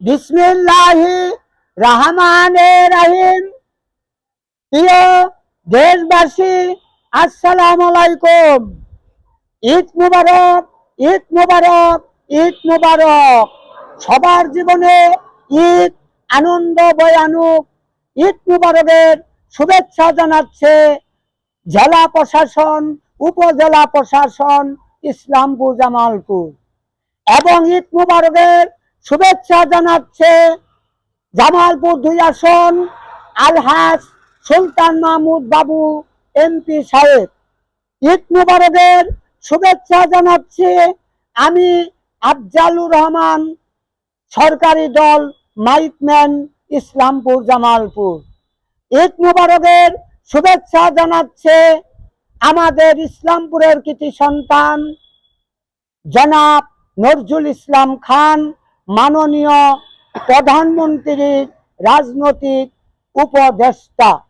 বিসমিল্লাহির রহমানির রহিম। প্রিয় দেশবাসী, আসসালামু আলাইকুম। ঈদ মুবারক, ঈদ মুবারক, ঈদ মুবারক। সবার জীবনে ঈদ আনন্দ বয়ে আনুক। ঈদ মুবারকের শুভেচ্ছা জানাচ্ছে জেলা প্রশাসন, উপজেলা প্রশাসন, ইসলামপুর জামালপুর। এবং ঈদ মুবারকের শুভেচ্ছা জানাচ্ছে জামালপুর 2 আসন আলহাজ সুলতান মাহমুদ বাবু এমপি সাহেব। ঈদ মুবারকের শুভেচ্ছা জানাচ্ছি আমি আফজালুর রহমান, সরকারি দল মাইকম্যান, ইসলামপুর জামালপুর। ঈদ মুবারকের শুভেচ্ছা জানাচ্ছে আমাদের ইসলামপুরের কৃতি সন্তান জনাব নজরুল ইসলাম খান, মাননীয় প্রধানমন্ত্রীর রাজনৈতিক উপদেষ্টা।